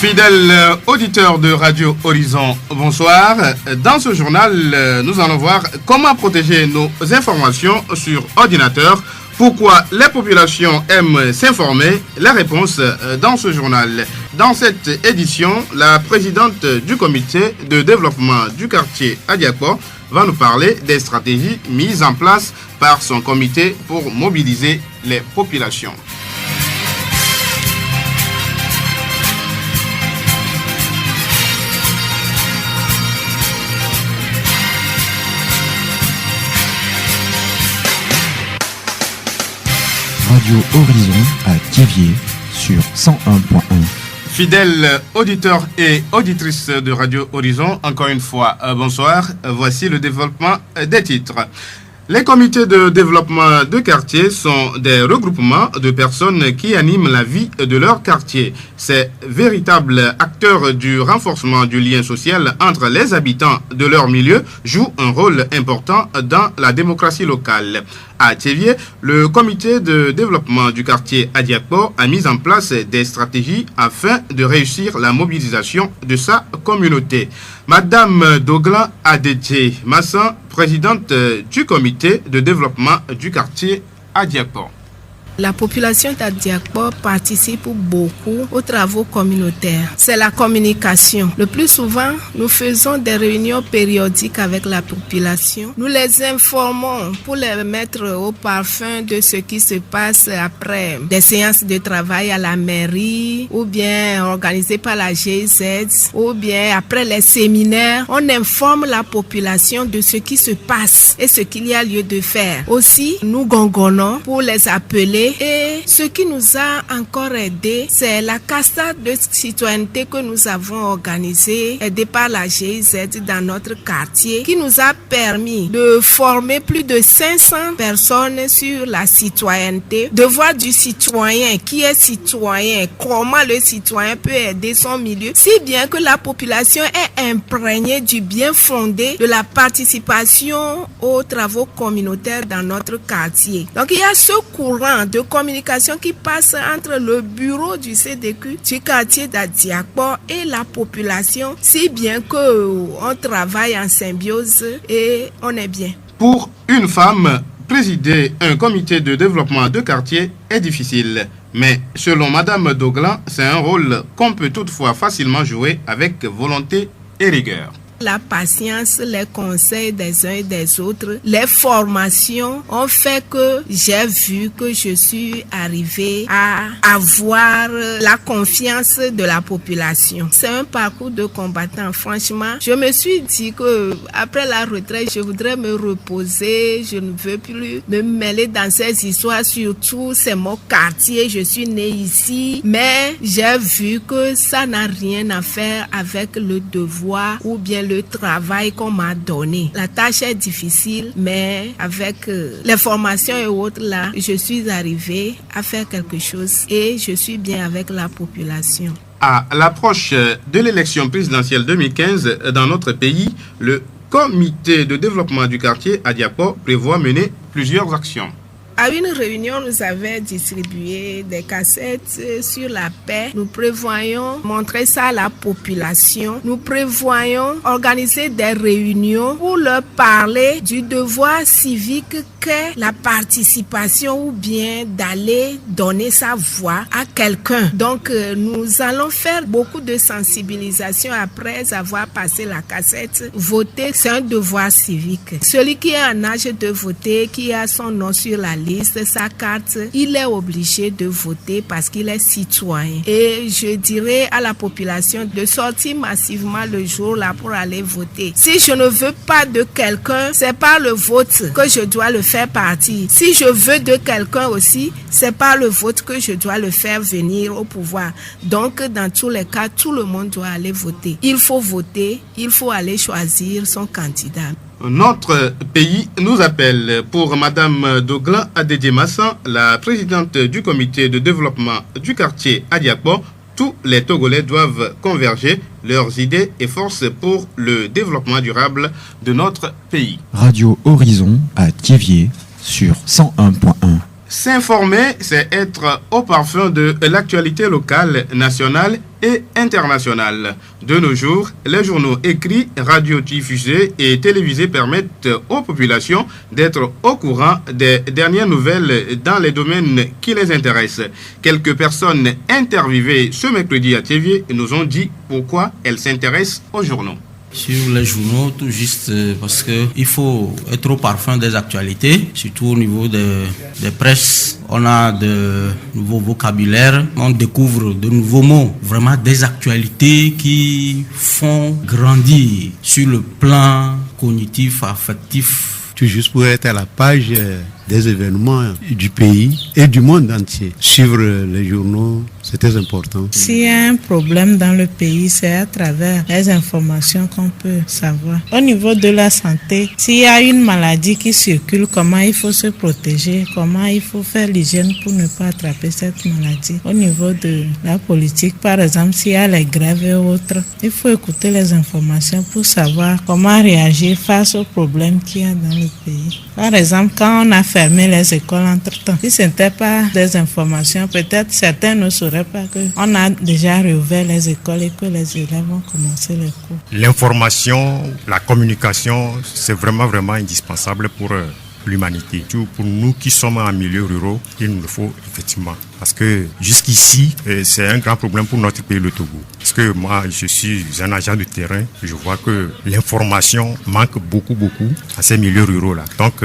Fidèles auditeurs de Radio Horizon, bonsoir. Dans ce journal, nous allons voir comment protéger nos informations sur ordinateur. Pourquoi les populations aiment s'informer? La réponse dans ce journal. Dans cette édition, la présidente du comité de développement du quartier Adiakpo va nous parler des stratégies mises en place par son comité pour mobiliser les populations. Radio Horizon à Thiéviers sur 101.1. Fidèles auditeurs et auditrices de Radio Horizon, encore une fois, bonsoir. Voici le développement des titres. Les comités de développement de quartier sont des regroupements de personnes qui animent la vie de leur quartier. Ces véritables acteurs du renforcement du lien social entre les habitants de leur milieu jouent un rôle important dans la démocratie locale. À Thiéviers, le comité de développement du quartier Adiakpo a mis en place des stratégies afin de réussir la mobilisation de sa communauté. Madame Doglan Adedje Massan, présidente du comité de développement du quartier Adiakpo. La population d'Adiakpo participe beaucoup aux travaux communautaires. C'est la communication. Le plus souvent, nous faisons des réunions périodiques avec la population. Nous les informons pour les mettre au parfum de ce qui se passe après des séances de travail à la mairie ou bien organisées par la GIZ ou bien après les séminaires. On informe la population de ce qui se passe et ce qu'il y a lieu de faire. Aussi, nous gongonnons pour les appeler. Et ce qui nous a encore aidé, c'est la cassade de citoyenneté que nous avons organisée, aidée par la GIZ dans notre quartier, qui nous a permis de former plus de 500 personnes sur la citoyenneté, devoir du citoyen, qui est citoyen, comment le citoyen peut aider son milieu, si bien que la population est imprégnée du bien fondé de la participation aux travaux communautaires dans notre quartier. Donc il y a ce courant de communication qui passe entre le bureau du CDQ du quartier d'Adiakpo et la population, si bien qu'on travaille en symbiose et on est bien. Pour une femme, présider un comité de développement de quartier est difficile. Mais selon Madame Doglan, c'est un rôle qu'on peut toutefois facilement jouer avec volonté et rigueur. La patience, les conseils des uns et des autres, les formations ont fait que j'ai vu que je suis arrivée à avoir la confiance de la population. C'est un parcours de combattant. Franchement, je me suis dit que après la retraite, je voudrais me reposer. Je ne veux plus me mêler dans ces histoires. Surtout, c'est mon quartier. Je suis née ici. Mais j'ai vu que ça n'a rien à faire avec le devoir ou bien le travail qu'on m'a donné. La tâche est difficile, mais avec les formations et autres là, je suis arrivée à faire quelque chose et je suis bien avec la population. À l'approche de l'élection présidentielle 2015 dans notre pays, le comité de développement du quartier Adiakpo prévoit mener plusieurs actions. À une réunion, nous avons distribué des cassettes sur la paix. Nous prévoyons montrer ça à la population. Nous prévoyons organiser des réunions pour leur parler du devoir civique qu'est la participation ou bien d'aller donner sa voix à quelqu'un. Donc, nous allons faire beaucoup de sensibilisation après avoir passé la cassette. Voter, c'est un devoir civique. Celui qui est en âge de voter, qui a son nom sur la liste, sa carte, il est obligé de voter parce qu'il est citoyen. Et je dirais à la population de sortir massivement le jour là pour aller voter. Si je ne veux pas de quelqu'un, c'est par le vote que je dois le faire partir. Si je veux de quelqu'un aussi, c'est par le vote que je dois le faire venir au pouvoir. Donc, dans tous les cas, tout le monde doit aller voter. Il faut voter, il faut aller choisir son candidat. Notre pays nous appelle. Pour Madame Doglan Adedje Massan, la présidente du comité de développement du quartier Adiakpo, tous les Togolais doivent converger leurs idées et forces pour le développement durable de notre pays. Radio Horizon à Thiéviers sur 101.1. S'informer, c'est être au parfum de l'actualité locale, nationale et internationale. De nos jours, les journaux écrits, radiodiffusés et télévisés permettent aux populations d'être au courant des dernières nouvelles dans les domaines qui les intéressent. Quelques personnes interviewées ce mercredi à Thiévié nous ont dit pourquoi elles s'intéressent aux journaux. Sur les journaux, tout juste parce qu'il faut être au parfum des actualités, surtout au niveau des presses. On a de nouveaux vocabulaires, on découvre de nouveaux mots, vraiment des actualités qui font grandir sur le plan cognitif, affectif. Tout juste pour être à la page des événements du pays et du monde entier. Suivre les journaux, c'est très important. S'il y a un problème dans le pays, c'est à travers les informations qu'on peut savoir. Au niveau de la santé, s'il y a une maladie qui circule, comment il faut se protéger, comment il faut faire l'hygiène pour ne pas attraper cette maladie. Au niveau de la politique, par exemple, s'il y a les grèves et autres, il faut écouter les informations pour savoir comment réagir face aux problèmes qu'il y a dans le pays. Par exemple, quand on a fermé les écoles entre-temps, si ce n'était pas des informations, peut-être certains ne sauraient pas qu'on a déjà réouvert les écoles et que les élèves vont commencer les cours. L'information, la communication, c'est vraiment indispensable pour l'humanité. Pour nous qui sommes en milieu rural, il nous le faut effectivement. Parce que jusqu'ici, c'est un grand problème pour notre pays, le Togo. Parce que moi, je suis un agent de terrain, je vois que l'information manque beaucoup à ces milieux ruraux-là. Donc,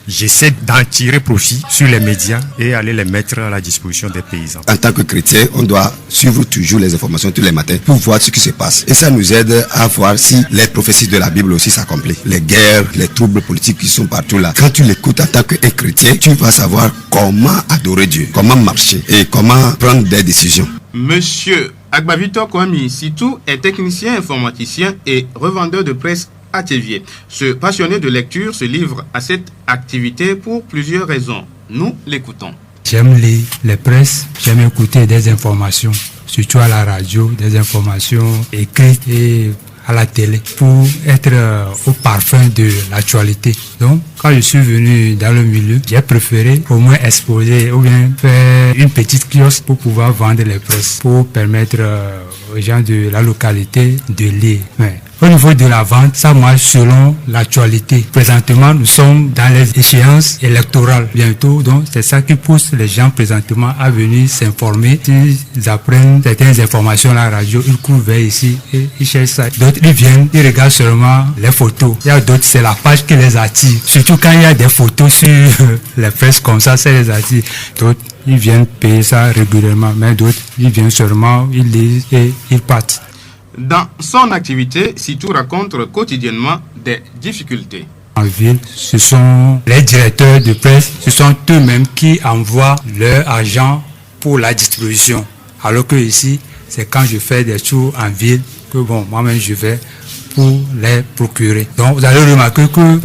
j'essaie d'en tirer profit sur les médias et aller les mettre à la disposition des paysans. En tant que chrétien, on doit suivre toujours les informations tous les matins pour voir ce qui se passe. Et ça nous aide à voir si les prophéties de la Bible aussi s'accomplissent. Les guerres, les troubles politiques qui sont partout là. Quand tu l'écoutes en tant que chrétien, tu vas savoir comment adorer Dieu, comment marcher et comment prendre des décisions. Monsieur Agbavito Kwame Sitou est technicien informaticien et revendeur de presse à Thiévié. Ce passionné de lecture se livre à cette activité pour plusieurs raisons. Nous l'écoutons. J'aime lire les presses, j'aime écouter des informations, surtout à la radio, des informations écrites et à la télé pour être au parfum de l'actualité. Donc, quand je suis venu dans le milieu, j'ai préféré au moins exposer ou bien faire une petite kiosque pour pouvoir vendre les presses, pour permettre aux gens de la localité de lire. Ouais. Au niveau de la vente, ça marche selon l'actualité. Présentement, nous sommes dans les échéances électorales bientôt, donc c'est ça qui pousse les gens présentement à venir s'informer. S'ils apprennent certaines informations à la radio, ils courent vers ici et ils cherchent ça. D'autres, ils viennent, ils regardent seulement les photos. Il y a d'autres, c'est la page qui les attire. Surtout quand il y a des photos sur les presses comme ça les attire. D'autres, ils viennent payer ça régulièrement, mais d'autres, ils viennent seulement, ils lisent et ils partent. Dans son activité, Sitou raconte quotidiennement des difficultés. En ville, ce sont les directeurs de presse, ce sont eux-mêmes qui envoient leur argent pour la distribution. Alors que ici, c'est quand je fais des tours en ville que moi-même je vais pour les procurer. Donc vous allez remarquer que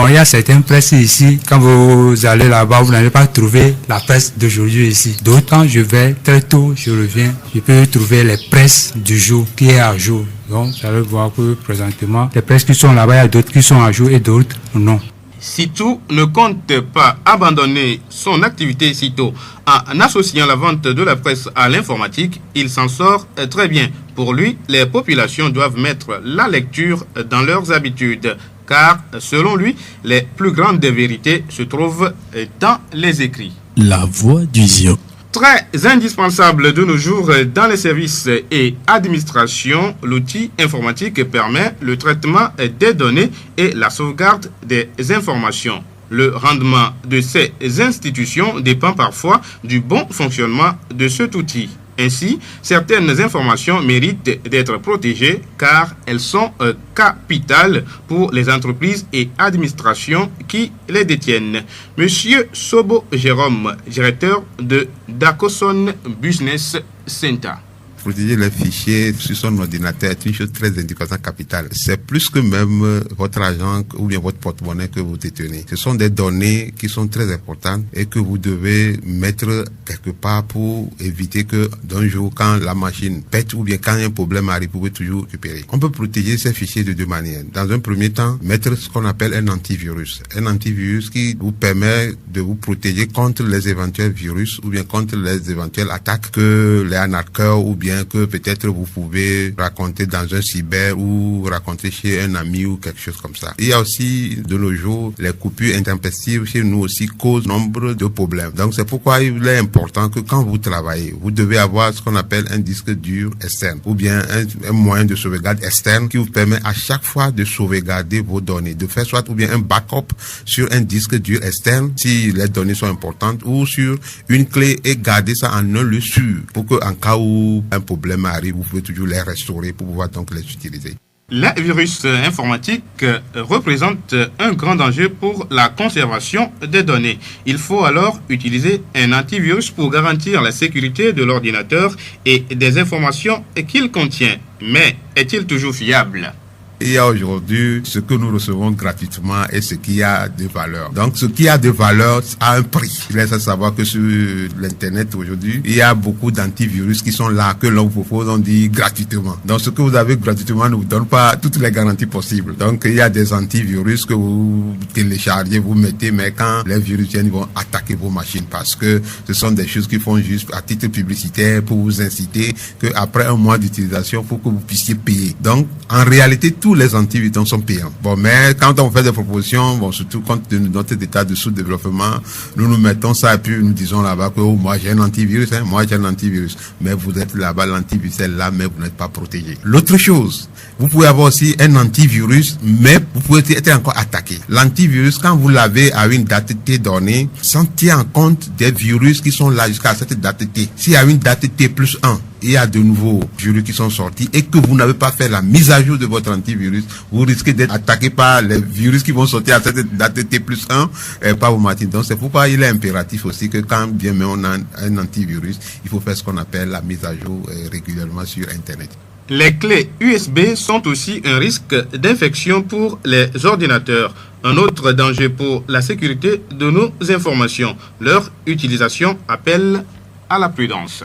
il y a certaines presses ici, quand vous allez là-bas, vous n'allez pas trouver la presse d'aujourd'hui ici. D'autres, quand je vais très tôt, je reviens, je peux trouver les presses du jour qui est à jour. Donc, vous allez voir que présentement, les presses qui sont là-bas, il y a d'autres qui sont à jour et d'autres non. Sitou ne compte pas abandonner son activité sitôt. En associant la vente de la presse à l'informatique, il s'en sort très bien. Pour lui, les populations doivent mettre la lecture dans leurs habitudes. Car, selon lui, les plus grandes vérités se trouvent dans les écrits. La voix du Zion. Très indispensable de nos jours dans les services et administrations, l'outil informatique permet le traitement des données et la sauvegarde des informations. Le rendement de ces institutions dépend parfois du bon fonctionnement de cet outil. Ainsi, certaines informations méritent d'être protégées car elles sont capitales pour les entreprises et administrations qui les détiennent. Monsieur Sobo Jérôme, directeur de Dacoson Business Center. protéger les fichiers sur son ordinateur est une chose très indépendante capitale. C'est plus que même votre argent ou bien votre porte-monnaie que vous détenez. Ce sont des données qui sont très importantes et que vous devez mettre quelque part pour éviter que d'un jour, quand la machine pète ou bien quand un problème arrive, vous pouvez toujours récupérer. On peut protéger ces fichiers de deux manières. Dans un premier temps, mettre ce qu'on appelle un antivirus. Un antivirus qui vous permet de vous protéger contre les éventuels virus ou bien contre les éventuelles attaques que les arnaqueurs ou bien que peut-être vous pouvez raconter dans un cyber ou raconter chez un ami ou quelque chose comme ça. Il y a aussi de nos jours les coupures intempestives chez nous aussi causent nombre de problèmes. Donc c'est pourquoi il est important que quand vous travaillez, vous devez avoir ce qu'on appelle un disque dur externe ou bien un moyen de sauvegarde externe qui vous permet à chaque fois de sauvegarder vos données, de faire soit ou bien un backup sur un disque dur externe si les données sont importantes ou sur une clé et garder ça en un lieu sûr pour que en cas où un problème arrive, vous pouvez toujours les restaurer pour pouvoir donc les utiliser. Les virus informatiques représentent un grand danger pour la conservation des données. Il faut alors utiliser un antivirus pour garantir la sécurité de l'ordinateur et des informations qu'il contient. Mais est-il toujours fiable ? Il y a aujourd'hui ce que nous recevons gratuitement et ce qui a de valeur. Donc ce qui a de valeur a un prix. Il faut savoir que sur l'internet aujourd'hui, il y a beaucoup d'antivirus qui sont là, que l'on vous propose, on dit gratuitement. Donc ce que vous avez gratuitement ne vous donne pas toutes les garanties possibles. Donc il y a des antivirus que vous téléchargez, vous mettez, mais quand les virus viennent, ils vont attaquer vos machines parce que ce sont des choses qui font juste à titre publicitaire pour vous inciter qu'après un mois d'utilisation, il faut que vous puissiez payer. Donc en réalité, tous les antivirus sont payants. Bon, mais quand on fait des propositions, bon, surtout compte de notre état de sous-développement, nous mettons ça et puis nous disons là-bas que oh, moi j'ai un antivirus, moi j'ai un antivirus. Mais vous êtes là-bas, l'antivirus est là, mais vous n'êtes pas protégé. L'autre chose, vous pouvez avoir aussi un antivirus, mais vous pouvez être encore attaqué. L'antivirus, quand vous l'avez à une date T donnée, sans tenir en compte des virus qui sont là jusqu'à cette date T. S'il y a une date T plus 1, il y a de nouveaux virus qui sont sortis et que vous n'avez pas fait la mise à jour de votre antivirus, vous risquez d'être attaqué par les virus qui vont sortir à cette date T plus 1 et pas vos machines. Donc c'est pourquoi il est impératif aussi que quand bien même on a un antivirus, il faut faire ce qu'on appelle la mise à jour régulièrement sur Internet. Les clés USB sont aussi un risque d'infection pour les ordinateurs. Un autre danger pour la sécurité de nos informations. Leur utilisation appelle à la prudence.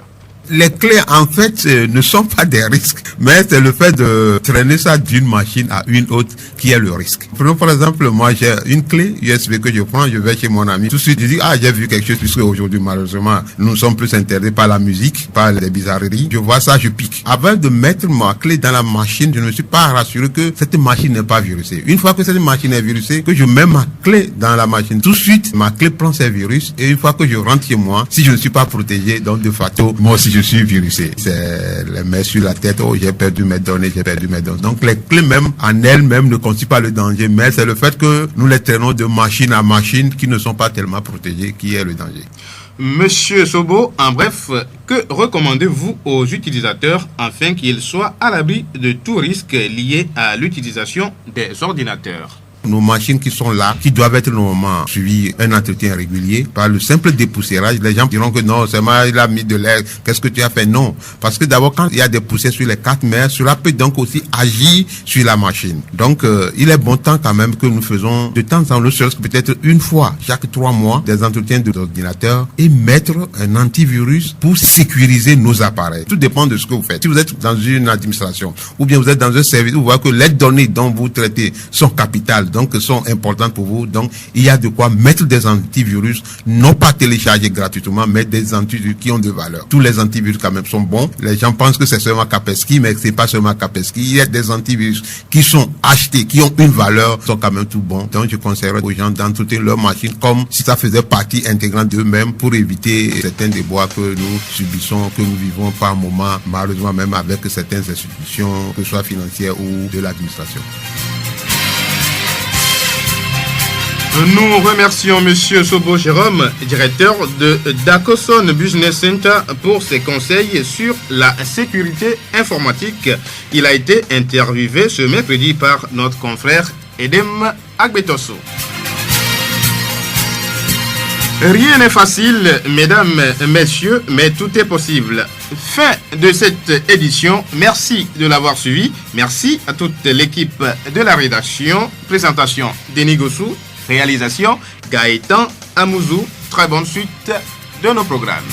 Les clés, en fait, ne sont pas des risques, mais c'est le fait de traîner ça d'une machine à une autre qui est le risque. Prenons par exemple, moi j'ai une clé USB que je prends, je vais chez mon ami, tout de suite je dis, j'ai vu quelque chose, puisque aujourd'hui malheureusement, nous sommes plus intéressés par la musique, par les bizarreries. Je vois ça, je pique. Avant de mettre ma clé dans la machine, je ne me suis pas rassuré que cette machine n'est pas virusée. Une fois que cette machine est virusée, que je mets ma clé dans la machine, tout de suite, ma clé prend ses virus, et une fois que je rentre chez moi, si je ne suis pas protégé, donc de facto, moi aussi je suis virusé. C'est les mains sur la tête, oh j'ai perdu mes données, j'ai perdu mes données. Donc les clés même en elles-mêmes ne constituent pas le danger, mais c'est le fait que nous les traînons de machine à machine qui ne sont pas tellement protégées qui est le danger. Monsieur Sobo, en bref, que recommandez-vous aux utilisateurs afin qu'ils soient à l'abri de tout risque lié à l'utilisation des ordinateurs? Nos machines qui sont là, qui doivent être normalement suivies un entretien régulier, par le simple dépoussiérage, les gens diront que non, c'est moi, il a mis de l'air, qu'est-ce que tu as fait? Non. Parce que d'abord, quand il y a des poussières sur les cartes mères, cela peut donc aussi agir sur la machine. Donc, il est bon temps quand même que nous faisons de temps en temps, ne serait-ce que peut-être une fois, chaque 3 mois, des entretiens de l'ordinateur et mettre un antivirus pour sécuriser nos appareils. Tout dépend de ce que vous faites. Si vous êtes dans une administration, ou bien vous êtes dans un service, vous voyez que les données dont vous traitez sont capitales, donc sont importantes pour vous. Donc il y a de quoi mettre des antivirus, non pas téléchargés gratuitement, mais des antivirus qui ont de valeur. Tous les antivirus quand même sont bons. Les gens pensent que c'est seulement Kaspersky, mais c'est pas seulement Kaspersky. Il y a des antivirus qui sont achetés, qui ont une valeur, sont quand même tout bons. Donc je conseillerais aux gens d'entretenir leur machine comme si ça faisait partie intégrante d'eux-mêmes pour éviter certains déboires que nous subissons, que nous vivons par moment, malheureusement même avec certaines institutions, que ce soit financières ou de l'administration. Nous remercions Monsieur Sobo Jérôme, directeur de Dacoson Business Center, pour ses conseils sur la sécurité informatique. Il a été interviewé ce mercredi par notre confrère Edem Agbetoso. Rien n'est facile, mesdames, messieurs, mais tout est possible. Fin de cette édition. Merci de l'avoir suivi. Merci à toute l'équipe de la rédaction. Présentation Denis Gossou. Réalisation Gaëtan Amouzou. Très bonne suite de nos programmes.